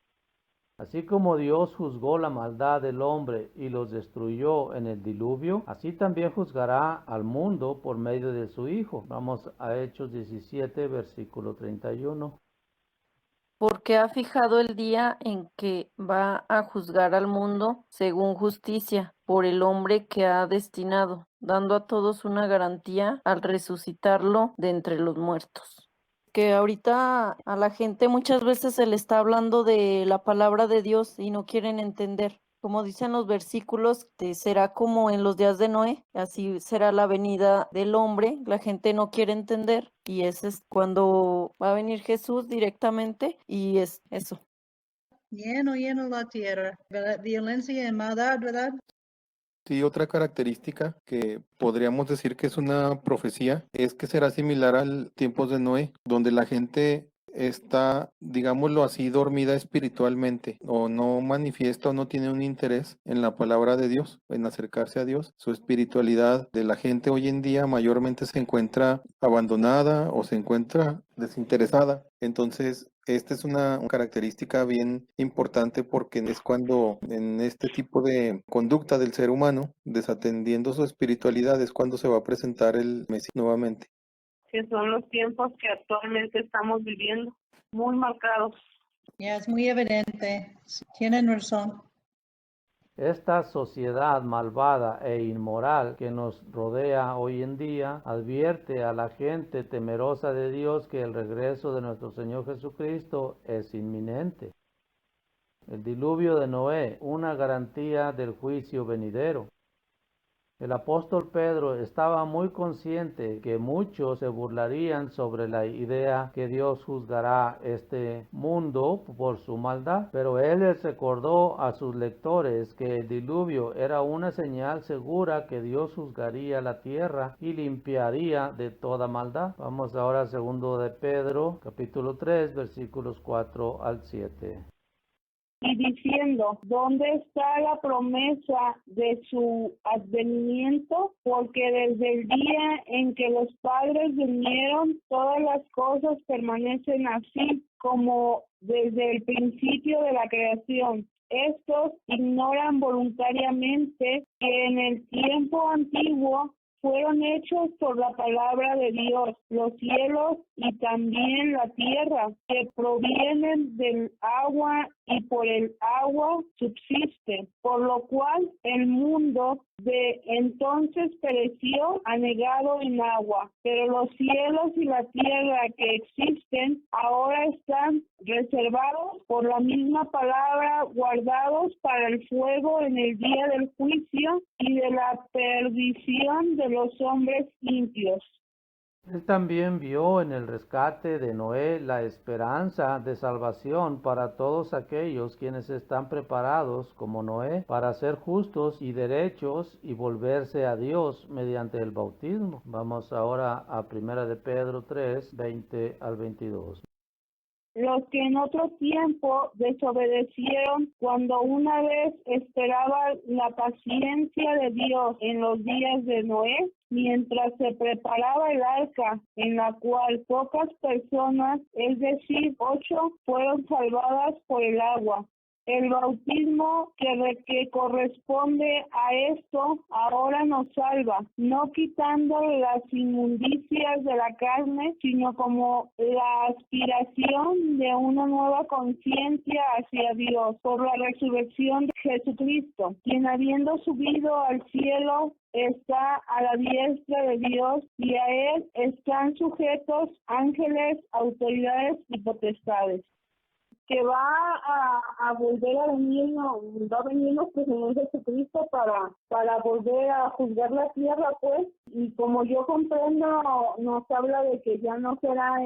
Así como Dios juzgó la maldad del hombre y los destruyó en el diluvio, así también juzgará al mundo por medio de su Hijo. Vamos a Hechos 17, versículo 31. Porque ha fijado el día en que va a juzgar al mundo según justicia por el hombre que ha destinado, dando a todos una garantía al resucitarlo de entre los muertos. Que ahorita a la gente muchas veces se le está hablando de la palabra de Dios y no quieren entender. Como dicen los versículos, será como en los días de Noé, así será la venida del hombre. La gente no quiere entender y ese es cuando va a venir Jesús directamente y es eso. Lleno la tierra, ¿verdad? Violencia y maldad, ¿verdad? Sí, otra característica que podríamos decir que es una profecía es que será similar al tiempos de Noé, donde la gente está, digámoslo así, dormida espiritualmente o no manifiesta o no tiene un interés en la palabra de Dios, en acercarse a Dios. Su espiritualidad de la gente hoy en día mayormente se encuentra abandonada o se encuentra desinteresada. Entonces, esta es una característica bien importante porque es cuando en este tipo de conducta del ser humano, desatendiendo su espiritualidad, es cuando se va a presentar el Mesías nuevamente. Que son los tiempos que actualmente estamos viviendo, muy marcados. Ya es muy evidente. Tienen razón. Esta sociedad malvada e inmoral que nos rodea hoy en día advierte a la gente temerosa de Dios que el regreso de nuestro Señor Jesucristo es inminente. El diluvio de Noé, una garantía del juicio venidero. El apóstol Pedro estaba muy consciente que muchos se burlarían sobre la idea que Dios juzgará este mundo por su maldad, pero él les recordó a sus lectores que el diluvio era una señal segura que Dios juzgaría la tierra y limpiaría de toda maldad. Vamos ahora a 2 de Pedro, capítulo 3, versículos 4 al 7. Y diciendo, ¿dónde está la promesa de su advenimiento? Porque desde el día en que los padres vinieron, todas las cosas permanecen así como desde el principio de la creación. Estos ignoran voluntariamente que en el tiempo antiguo fueron hechos por la palabra de Dios, los cielos y también la tierra, que provienen del agua y por el agua subsisten, por lo cual el mundo de entonces pereció anegado en agua, pero los cielos y la tierra que existen ahora están reservados por la misma palabra, guardados para el fuego en el día del juicio y de la perdición de los hombres impios. Él también vio en el rescate de Noé la esperanza de salvación para todos aquellos quienes están preparados, como Noé, para ser justos y derechos y volverse a Dios mediante el bautismo. Vamos ahora a 1 de Pedro 3, 20 al 22. Los que en otro tiempo desobedecieron cuando una vez esperaban la paciencia de Dios en los días de Noé, mientras se preparaba el arca, en la cual pocas personas, es decir, 8, fueron salvadas por el agua. El bautismo que corresponde a esto ahora nos salva, no quitando las inmundicias de la carne, sino como la aspiración de una nueva conciencia hacia Dios por la resurrección de Jesucristo, quien habiendo subido al cielo está a la diestra de Dios y a él están sujetos ángeles, autoridades y potestades. Que va a volver a venir, va a venir nuestro Señor Jesucristo para volver a juzgar la tierra, pues, y como yo comprendo, nos habla de que ya no será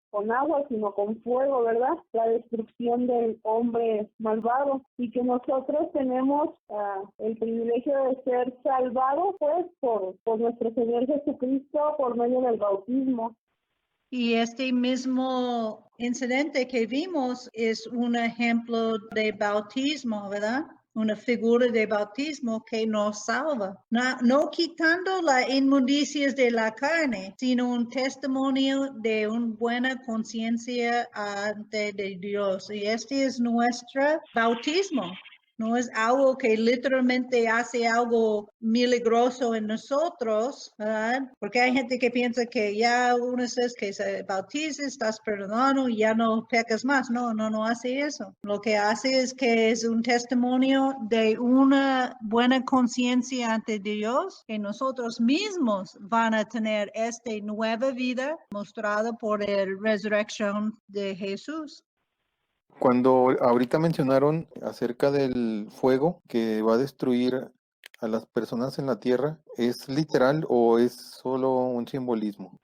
con agua, sino con fuego, ¿verdad? La destrucción del hombre malvado, y que nosotros tenemos el privilegio de ser salvados, pues, por nuestro Señor Jesucristo por medio del bautismo. Y este mismo incidente que vimos es un ejemplo de bautismo, ¿verdad? Una figura de bautismo que nos salva, no quitando las inmundicias de la carne, sino un testimonio de una buena conciencia ante de Dios. Y este es nuestro bautismo. No es algo que literalmente hace algo milagroso en nosotros, ¿verdad? Porque hay gente que piensa que ya una vez que se bautiza, estás perdonado y ya no pecas más. No hace eso. Lo que hace es que es un testimonio de una buena conciencia ante Dios, que nosotros mismos van a tener esta nueva vida mostrada por la resurrección de Jesús. Cuando ahorita mencionaron acerca del fuego que va a destruir a las personas en la tierra, ¿es literal o es solo un simbolismo?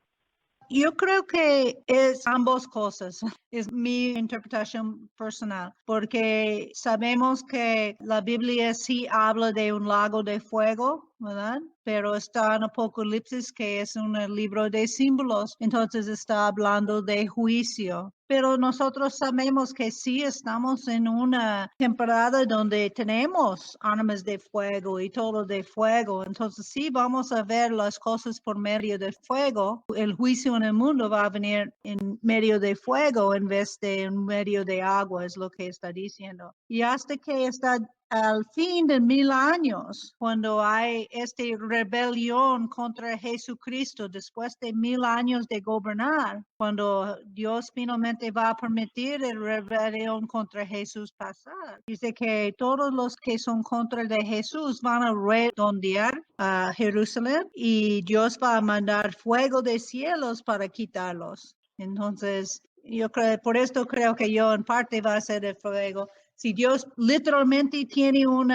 Yo creo que es ambas cosas, es mi interpretación personal, porque sabemos que la Biblia sí habla de un lago de fuego, ¿verdad? Pero está en Apocalipsis, que es un libro de símbolos, entonces está hablando de juicio. Pero nosotros sabemos que sí estamos en una temporada donde tenemos armas de fuego y todo de fuego. Entonces sí vamos a ver las cosas por medio de fuego. El juicio en el mundo va a venir en medio de fuego en vez de en medio de agua, es lo que está diciendo. Y hasta que está al fin de 1000 años, cuando hay esta rebelión contra Jesucristo, después de 1000 años de gobernar, cuando Dios finalmente va a permitir la rebelión contra Jesús pasar. Dice que todos los que son contra de Jesús van a redondear a Jerusalén y Dios va a mandar fuego de cielos para quitarlos. Entonces, yo creo, por esto creo que yo en parte va a ser el fuego. Si Dios literalmente tiene un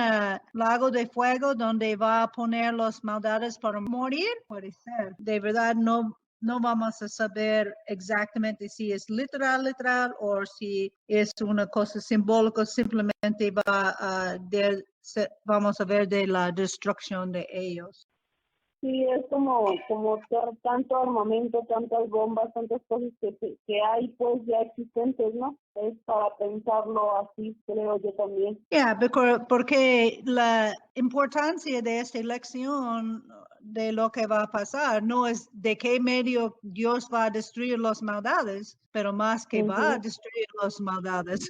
lago de fuego donde va a poner las maldades para morir, puede ser. De verdad no vamos a saber exactamente si es literal o si es una cosa simbólica, simplemente vamos a ver de la destrucción de ellos. Sí, es como tanto armamento, tantas bombas, tantas cosas que hay pues ya existentes, ¿no? Es para pensarlo así, creo yo también. Porque la importancia de esta elección de lo que va a pasar no es de qué medio Dios va a destruir las maldades, pero más que va a destruir las maldades.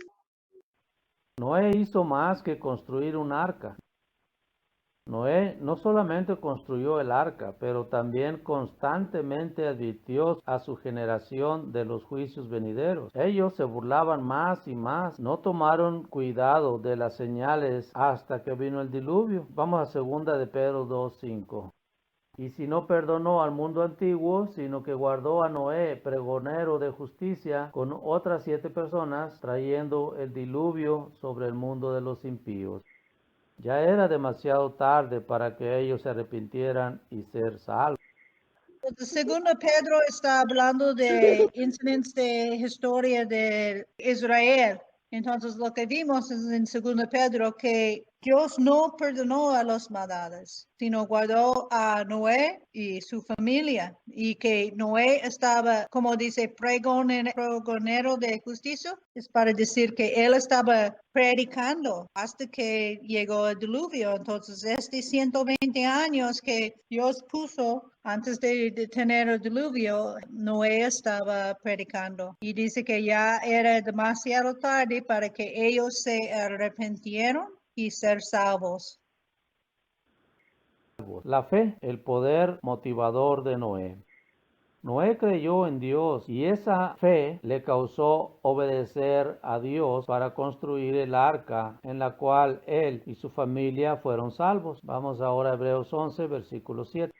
Noé hizo más que construir un arca. Noé no solamente construyó el arca, pero también constantemente advirtió a su generación de los juicios venideros. Ellos se burlaban más y más, no tomaron cuidado de las señales hasta que vino el diluvio. Vamos a 2 de Pedro 2:5. Y si no perdonó al mundo antiguo, sino que guardó a Noé, pregonero de justicia, con otras 7 personas, trayendo el diluvio sobre el mundo de los impíos. Ya era demasiado tarde para que ellos se arrepintieran y ser salvos. Segundo Pedro está hablando de incidentes de historia de Israel. Entonces lo que vimos es en Segundo Pedro que Dios no perdonó a los maldades, sino guardó a Noé y su familia, y que Noé estaba, como dice, pregonero de justicia, es para decir que él estaba predicando hasta que llegó el diluvio. Entonces, 120 años que Dios puso antes de tener el diluvio, Noé estaba predicando, y dice que ya era demasiado tarde para que ellos se arrepintieron y ser salvos. La fe, el poder motivador de Noé. Noé creyó en Dios y esa fe le causó obedecer a Dios para construir el arca en la cual él y su familia fueron salvos. Vamos ahora a Hebreos 11, versículo 7.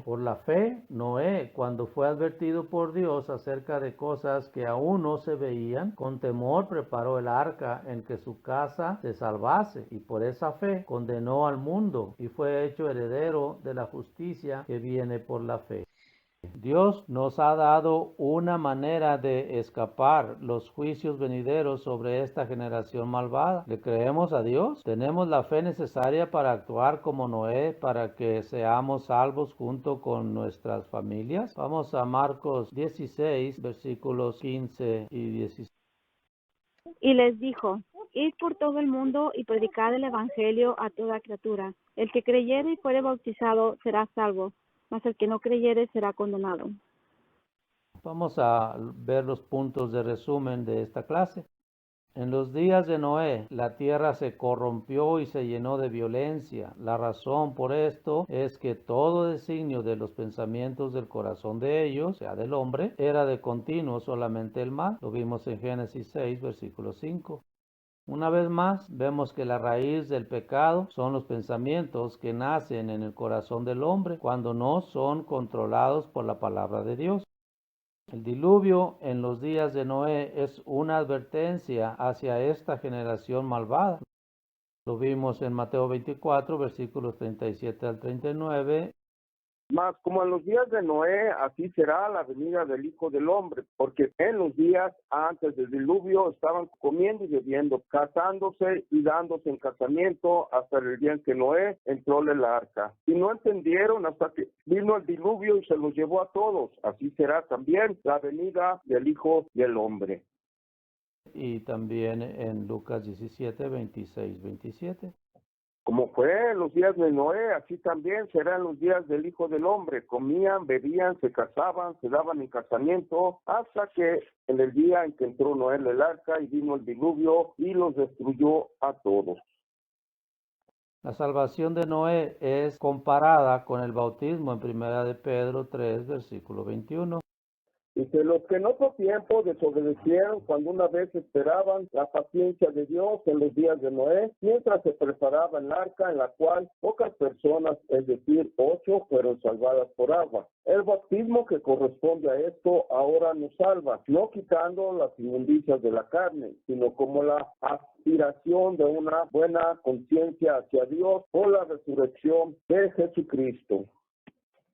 Por la fe, Noé, cuando fue advertido por Dios acerca de cosas que aún no se veían, con temor preparó el arca en que su casa se salvase, y por esa fe condenó al mundo y fue hecho heredero de la justicia que viene por la fe. Dios nos ha dado una manera de escapar los juicios venideros sobre esta generación malvada. ¿Le creemos a Dios? ¿Tenemos la fe necesaria para actuar como Noé para que seamos salvos junto con nuestras familias? Vamos a Marcos 16, versículos 15 y 16. Y les dijo: Id por todo el mundo y predicad el evangelio a toda criatura. El que creyere y fuere bautizado será salvo, mas el que no creyere será condenado. Vamos a ver los puntos de resumen de esta clase. En los días de Noé, la tierra se corrompió y se llenó de violencia. La razón por esto es que todo designio de los pensamientos del corazón de ellos, o sea, del hombre, era de continuo solamente el mal. Lo vimos en Génesis 6, versículo 5. Una vez más, vemos que la raíz del pecado son los pensamientos que nacen en el corazón del hombre cuando no son controlados por la palabra de Dios. El diluvio en los días de Noé es una advertencia hacia esta generación malvada. Lo vimos en Mateo 24, versículos 37 al 39 Mas como en los días de Noé, así será la venida del Hijo del Hombre, porque en los días antes del diluvio estaban comiendo y bebiendo, casándose y dándose en casamiento hasta el día en que Noé entró en el arca. Y no entendieron hasta que vino el diluvio y se los llevó a todos. Así será también la venida del Hijo del Hombre. Y también en Lucas 17, 26, 27. Como fue en los días de Noé, así también serán los días del Hijo del Hombre. Comían, bebían, se casaban, se daban en casamiento, hasta que en el día en que entró Noé en el arca y vino el diluvio y los destruyó a todos. La salvación de Noé es comparada con el bautismo en 1 de Pedro 3, versículo 21. Dice, los que en otro tiempo desobedecieron cuando una vez esperaban la paciencia de Dios en los días de Noé, mientras se preparaba el arca en la cual pocas personas, es decir, 8, fueron salvadas por agua. El bautismo que corresponde a esto ahora nos salva, no quitando las inmundicias de la carne, sino como la aspiración de una buena conciencia hacia Dios por la resurrección de Jesucristo.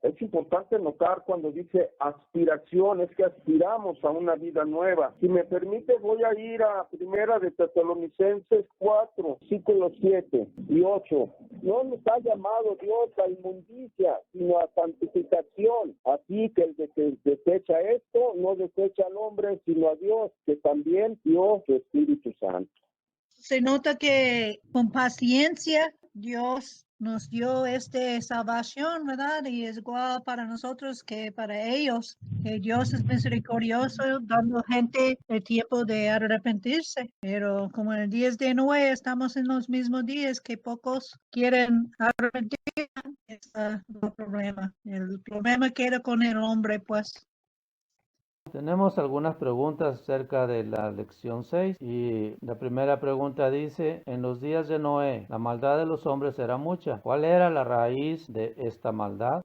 Es importante notar cuando dice aspiración, es que aspiramos a una vida nueva. Si me permite, voy a ir a 1 de Tesalonicenses 4, versículos 7 y 8. No nos ha llamado Dios a inmundicia, sino a santificación. Así que el que desecha esto, no desecha al hombre, sino a Dios, que también dio su Espíritu Santo. Se nota que con paciencia Dios nos dio esta salvación, ¿verdad? Y es igual para nosotros que para ellos, que Dios es misericordioso, dando gente el tiempo de arrepentirse. Pero como en el días de Noé, estamos en los mismos días que pocos quieren arrepentir. Ese es el problema. El problema queda con el hombre, pues. Tenemos algunas preguntas acerca de la lección 6 y la primera pregunta dice, en los días de Noé, la maldad de los hombres era mucha. ¿Cuál era la raíz de esta maldad?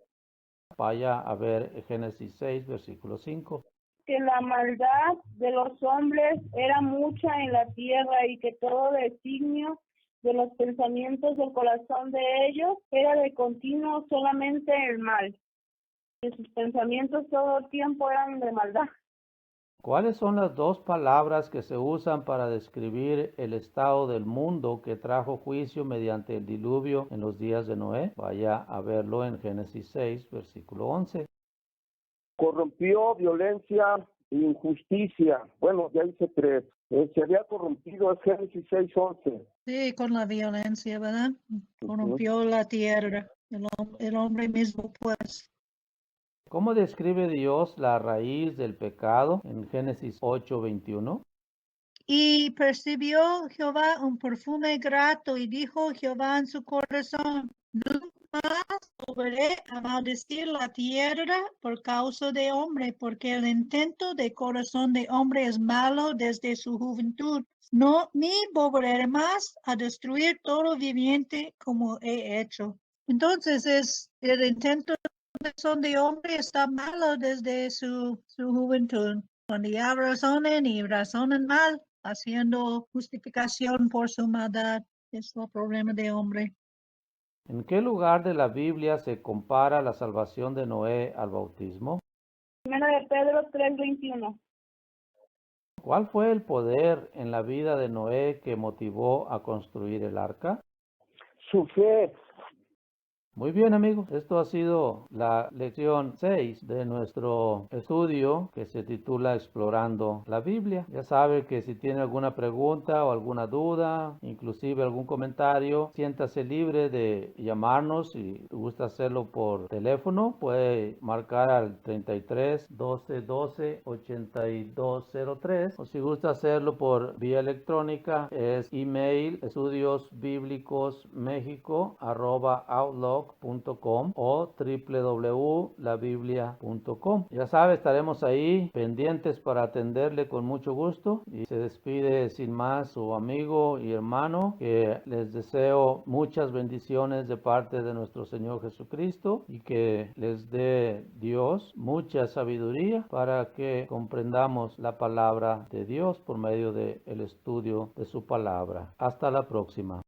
Vaya a ver Génesis 6, versículo 5. Que la maldad de los hombres era mucha en la tierra y que todo designio de los pensamientos del corazón de ellos era de continuo solamente el mal. Que sus pensamientos todo el tiempo eran de maldad. ¿Cuáles son las dos palabras que se usan para describir el estado del mundo que trajo juicio mediante el diluvio en los días de Noé? Vaya a verlo en Génesis 6, versículo 11. Corrompió, violencia e injusticia. Bueno, ya hice 3. Se había corrompido, es Génesis 6, 11. Sí, con la violencia, ¿verdad? Corrompió la tierra, el hombre mismo, pues. ¿Cómo describe Dios la raíz del pecado en Génesis 8, 21? Y percibió Jehová un perfume grato y dijo Jehová en su corazón, nunca más volveré a maldecir la tierra por causa de hombre, porque el intento de corazón de hombre es malo desde su juventud. No, ni volveré más a destruir todo viviente como he hecho. Entonces es el intento de corazón de hombre está malo desde su juventud. Cuando ya razonen y razonan mal, haciendo justificación por su maldad, es el problema de hombre. ¿En qué lugar de la Biblia se compara la salvación de Noé al bautismo? 1 de Pedro 3:21. ¿Cuál fue el poder en la vida de Noé que motivó a construir el arca? Su fe. Muy bien, amigos, esto ha sido la lección 6 de nuestro estudio que se titula Explorando la Biblia. Ya sabe que si tiene alguna pregunta o alguna duda, inclusive algún comentario, siéntase libre de llamarnos. Si gusta hacerlo por teléfono, puede marcar al 33 12 12 8203, o si gusta hacerlo por vía electrónica es email estudiosbiblicosmexico@outlook.com o www.labiblia.com. Ya sabe, estaremos ahí pendientes para atenderle con mucho gusto. Y se despide sin más su amigo y hermano, que les deseo muchas bendiciones de parte de nuestro Señor Jesucristo y que les dé Dios mucha sabiduría para que comprendamos la palabra de Dios por medio del estudio de su palabra. Hasta la próxima.